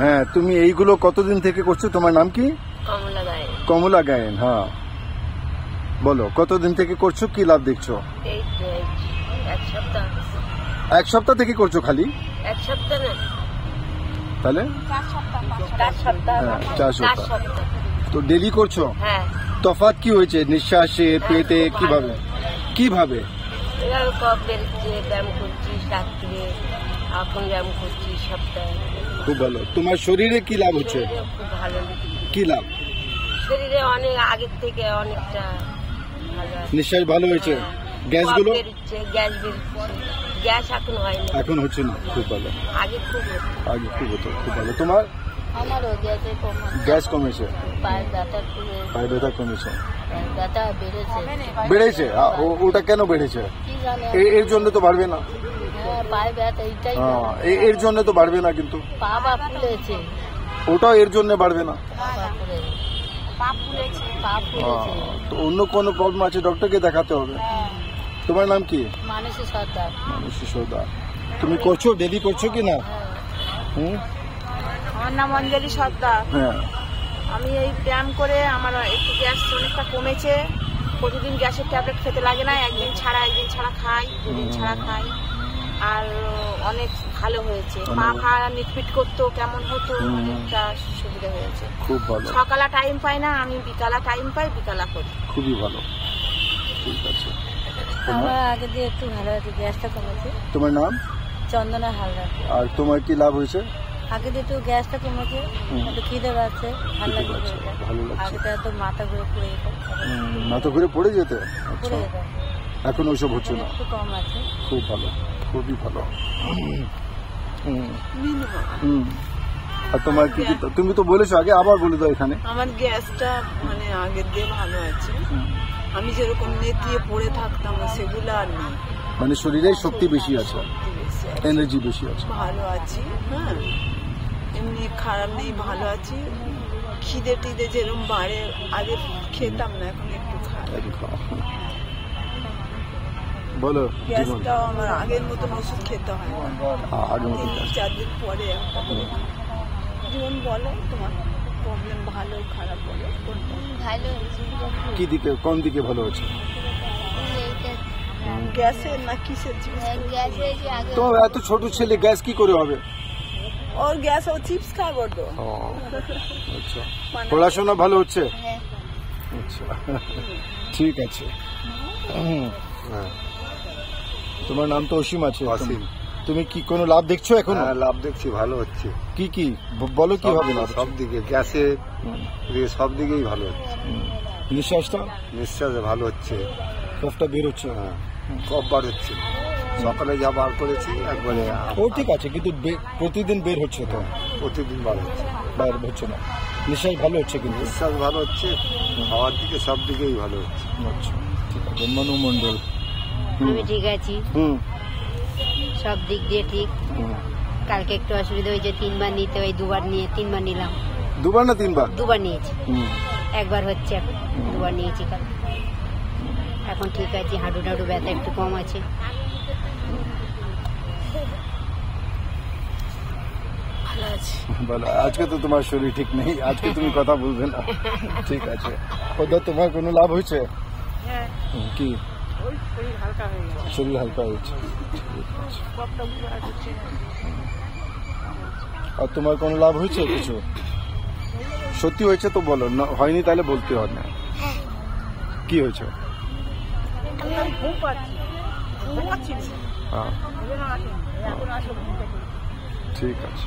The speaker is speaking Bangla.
হ্যাঁ, তুমি এইগুলো কতদিন থেকে করছো? তোমার নাম কি? কমলা গায়েন। কমলা গায়েন, হ্যাঁ। বলো কতদিন থেকে করছো, কি লাভ দেখছো? এই তো এক সপ্তাহ। এক সপ্তাহ থেকে করছো খালি? এক সপ্তাহ না, তাহলে 4 সপ্তাহ। হ্যাঁ, 4 4 সপ্তাহ। সপ্তাহ। তো ডেলি করছো? হ্যাঁ। তফাৎ কি হয়েছে নিঃশ্বাসে, পেটে, কিভাবে কিভাবে? এভাবে কফ বেরোচ্ছে, ব্যায়াম করছি রাত্রে, এখন ব্যায়াম করছি সপ্তাহে। খুব ভালো। তোমার শরীরে কি লাভ হচ্ছে? শরীরে খুব ভালো, কি লাভ? শরীরে অনেক আগের থেকে অনেকটা ভালো আছে। নিঃশ্বাস ভালো হয়েছে? গ্যাসগুলো? কফ বেরোচ্ছে, গ্যাস বেরোচ্ছে। গ্যাস এখন হয় না, এখন হচ্ছে না। খুব ভালো। আগে খুব হতো। আগে খুব হতো। খুব ভালো। তোমার? আমারও গ্যাসের কমেছে। গ্যাস কমেছে? পায়ের ব্যথা পায়ে ব্যথা কমেছে? ব্যথা বেড়েছে। বেড়েছে? ওটা কেন বেড়েছে? কি জানে, এর জন্য তো বাড়বে না। হ্যাঁ, পায়ে ব্যথা এইটাই। হ্যাঁ, এর জন্য তো বাড়বে না, কিন্তু পা বা ফুলেছে। ওটাও এর জন্য বাড়বে না। পা ফুলেছে। তো অন্য কোনো প্রবলেম আছে, ডক্টরকে দেখাতে হবে। তোমার নাম কি? মানসী সর্দার। মানসী সর্দার। তুমি করছো, ডেলি করছো কি না? হুম। আমার নাম অঞ্জলি সর্দার। হ্যাঁ। আমি এই ব্যায়াম করে আমার একটু গ্যাস অনেকটা কমেছে। প্রতিদিন গ্যাসের ট্যাবলেট খেতে লাগে না, একদিন ছাড়া খাই, 2 দিন ছাড়া খাই। আর অনেক ভালো হয়েছে। পা ফা নিটপিট করতো, কেমন হতো, অনেকটা সুবিধা হয়েছে। খুব ভালো। সকালে টাইম পাই না, আমি বিকালা টাইম পাই, বিকালা করি। খুবই ভালো। ঠিক আছে। আমার আগে দিয়ে একটু ভালো আছে, গ্যাসটা কমেছে। তোমার নাম? চন্দনা হালদার। আর তোমার কি লাভ হয়েছে? আগে দিয়ে একটু গ্যাসটা কমেছে, একটু খিদে পাচ্ছে, ভালো খিদে পাচ্ছে, লাগছে। ভালো লাগছে। আগে তো মাথা ঘুরে পড়ে যেত, মাথা ঘুরে পড়ে যেতে? পড়ে আচ্ছা, যেত। এখন ওইসব হচ্ছে না? একটু কম আছে। খুব ভালো, খুবই ভালো। আর তোমার কি, তুমি তো বলেছো আগে, আবার বলে দাও এখানে। আমার গ্যাসটা মানে আগের দিয়ে ভালো আছে। আমি যেরকম নেতিয়ে পড়ে থাকতাম সেগুলো আর নেই। মানে শরীরে শক্তি বেশি আছে, এনার্জি বেশি আছে। ভালো আছি, হ্যাঁ, এমনি খারাপ নেই, ভালো আছি। খিদে টিদে যেরকম বাড়ে, আগে খেতাম না, এখন একটু খাই। বলো। গ্যাসটাও আমার আগের মতন ওষুধ খেতে হয় না, আগের মতো 3-4 দিন পরে একটা করে খাই। জীবন বলো তোমার প্রবলেম ভালো খারাপ বলো কোনটা? ভালো হয়েছে। কি দিকে, কোন দিকে ভালো হচ্ছে? গ্যাসের না কিসের জিনিস? তো এত ছোট ছেলে গ্যাস কি করে হবে? ওর গ্যাস, ও চিপস খায় বড্ড। আচ্ছা, পড়াশোনা ভালো হচ্ছে? আচ্ছা, ঠিক আছে। তোমার নাম তো অসীম আছে। অসীম। তুমি কি কোনো লাভ দেখছো এখন? লাভ দেখছি, ভালো হচ্ছে। কি কি বলো, কি হবে লাভ? সব দিকে গ্যাসে, সব দিকেই ভালো হচ্ছে। নিঃশ্বাসটা? নিঃশ্বাসে ভালো হচ্ছে, কফটা বের হচ্ছে? কফ বার হচ্ছে। সকালে যা বার করেছি একবারে। ও ঠিক আছে, কিন্তু প্রতিদিন বের হচ্ছে তো? প্রতিদিন বার হচ্ছে। বার হচ্ছে না, নিঃশ্বাস ভালো হচ্ছে কিন্তু? নিঃশ্বাস ভালো হচ্ছে, খাওয়ার দিকে সব দিকেই ভালো হচ্ছে। আচ্ছা, ঠিক আছে। মনু মন্ডল। আমি ঠিক আছি, সব দিক দিয়ে ঠিক। কালকে একটু অসুবিধা হয়েছে, 3 বার নিতে হয়, 2 বার নিয়ে 3 বার নিলাম। 2 বার না 3 বার? 2 বার নিয়েছি, 1 বার হচ্ছে, 2 বার নিয়েছি কাল। এখন ঠিক আছে, হাঁটু টাটু ব্যথা একটু কম আছে। ভালো আছে। বলো, আজকে তো তোমার শরীর ঠিক নেই, আজকে তুমি কথা বলবে না। ঠিক আছে। ওদের তোমার কোনো লাভ হয়েছে? হ্যাঁ, কি? ওই শরীর হালকা হয়ে গেছে। শরীর হালকা হয়েছে। কফটা বুঝে আসছে। আর তোমার কোনো লাভ হয়েছে কিছু? সত্যি হয়েছে তো বলো, না হয়নি তাহলে বলতে হয় না। কি হয়েছে? আমি ঘুম পাচ্ছি, ঘুমাচ্ছি। হ্যাঁ, ঠিক আছে।